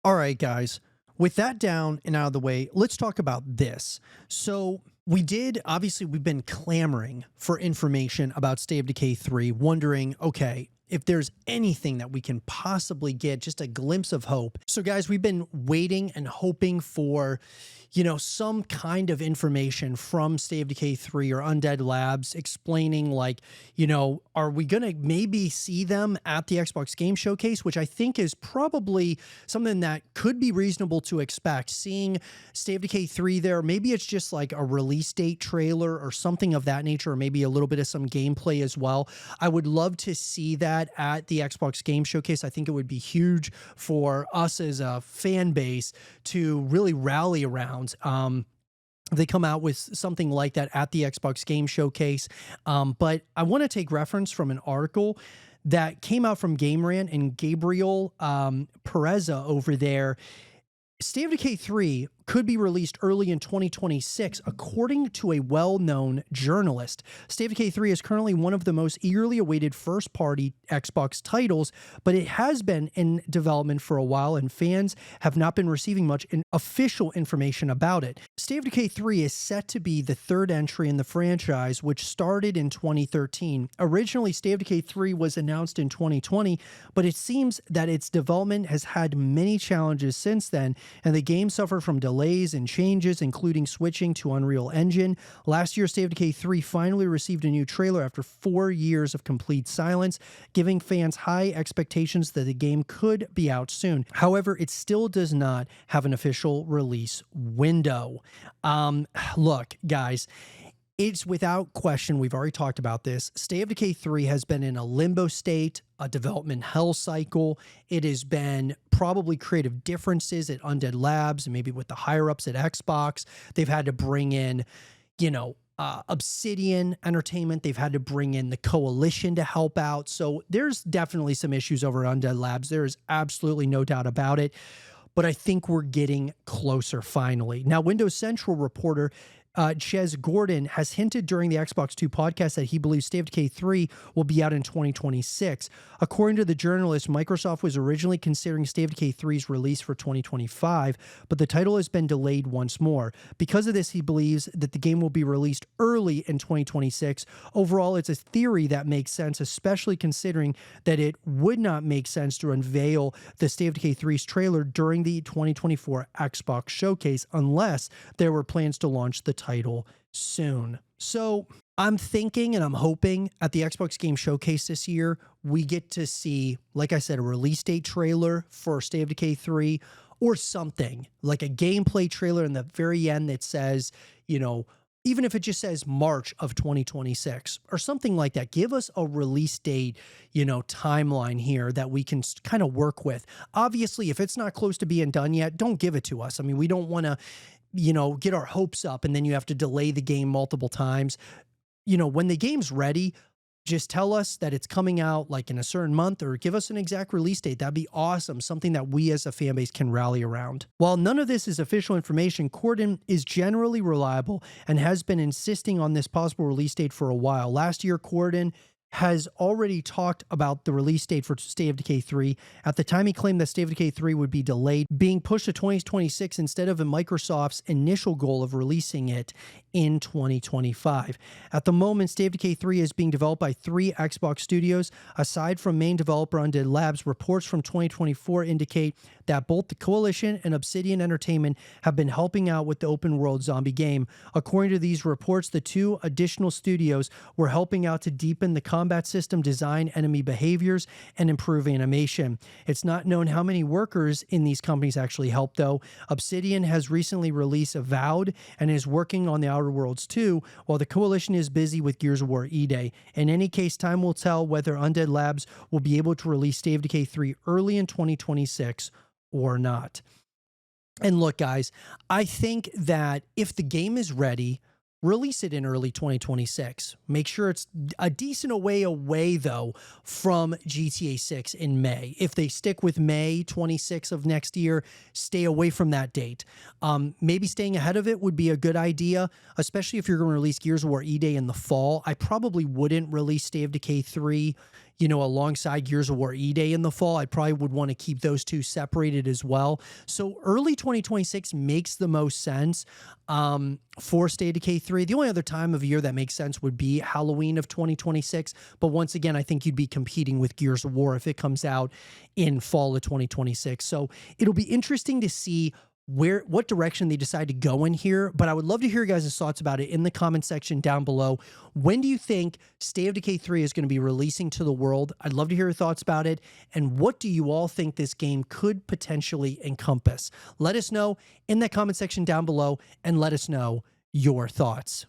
All right, guys, with that down and out of the way, let's talk about this. So obviously, we've been clamoring for information about State of Decay 3, wondering, okay, if there's anything that we can possibly get, just a glimpse of hope. So guys, we've been waiting and hoping for, some kind of information from State of Decay 3 or Undead Labs explaining, like, are we going to maybe see them at the Xbox Game Showcase, which I think is probably something that could be reasonable to expect. Seeing State of Decay 3 there, maybe it's just like a release date trailer or something of that nature, or maybe a little bit of some gameplay as well. I would love to see that at the Xbox Game Showcase. I think it would be huge for us as a fan base to really rally around. They come out with something like that at the Xbox Game Showcase. But I want to take reference from an article that came out from Game Rant and Gabriel Pereza over there. State of Decay 3 could be released early in 2026, according to a well-known journalist. State of Decay 3 is currently one of the most eagerly awaited first-party Xbox titles, but it has been in development for a while, and fans have not been receiving much official information about it. State of Decay 3 is set to be the third entry in the franchise, which started in 2013. Originally, State of Decay 3 was announced in 2020, but it seems that its development has had many challenges since then, and the game suffered from delays and changes, including switching to Unreal Engine. Last year, State of Decay 3 finally received a new trailer after 4 years of complete silence, giving fans high expectations that the game could be out soon. However, it still does not have an official release window. Look, guys, it's without question, we've already talked about this, State of Decay 3 has been in a limbo state, a development hell cycle. It has been probably creative differences at Undead Labs and maybe with the higher-ups at Xbox. They've had to bring in, Obsidian Entertainment. They've had to bring in the Coalition to help out. So there's definitely some issues over at Undead Labs. There is absolutely no doubt about it. But I think we're getting closer finally. Now, Windows Central reporter Ches Gordon has hinted during the Xbox 2 podcast that he believes State of Decay 3 will be out in 2026. According to the journalist, Microsoft was originally considering State of Decay 3's release for 2025, but the title has been delayed once more. Because of this, he believes that the game will be released early in 2026. Overall, it's a theory that makes sense, especially considering that it would not make sense to unveil the State of Decay 3's trailer during the 2024 Xbox Showcase unless there were plans to launch the title soon. So I'm thinking and I'm hoping at the Xbox Game Showcase this year, we get to see, like I said, a release date trailer for State of Decay 3 or something like a gameplay trailer in the very end that says, even if it just says March of 2026 or something like that, give us a release date, timeline here that we can kind of work with. Obviously, if it's not close to being done yet, don't give it to us. I mean, we don't want to, get our hopes up and then you have to delay the game multiple times. When the game's ready, just tell us that it's coming out like in a certain month or give us an exact release date. That'd be awesome. Something that we as a fan base can rally around. While none of this is official information, Gordon is generally reliable and has been insisting on this possible release date for a while. Last year, Gordon has already talked about the release date for State of Decay 3. At the time, he claimed that State of Decay 3 would be delayed, being pushed to 2026 instead of Microsoft's initial goal of releasing it in 2025. At the moment, State of Decay 3 is being developed by 3 Xbox studios. Aside from main developer Undead Labs, reports from 2024 indicate that both the Coalition and Obsidian Entertainment have been helping out with the open-world zombie game. According to these reports, the 2 additional studios were helping out to deepen the combat system, design enemy behaviors, and improve animation. It's not known how many workers in these companies actually helped, though. Obsidian has recently released Avowed and is working on the Outer Worlds 2, while the Coalition is busy with Gears of War E-Day. In any case, time will tell whether Undead Labs will be able to release State of Decay 3 early in 2026 or not. And look, guys, I think that if the game is ready, release it in early 2026. Make sure it's a decent way away, though, from GTA 6 in May. If they stick with May 26th of next year, stay away from that date. Maybe staying ahead of it would be a good idea, especially if you're going to release Gears of War E-Day in the fall. I probably wouldn't release State of Decay 3, alongside Gears of War E-Day in the fall. I probably would want to keep those two separated as well. So early 2026 makes the most sense for State of Decay 3. The only other time of year that makes sense would be Halloween of 2026. But once again, I think you'd be competing with Gears of War if it comes out in fall of 2026. So it'll be interesting to see what direction they decide to go in here. But I would love to hear you guys' thoughts about it in the comment section down below. When do you think State of Decay 3 is going to be releasing to the world? I'd love to hear your thoughts about it. And what do you all think this game could potentially encompass? Let us know in that comment section down below, and let us know your thoughts.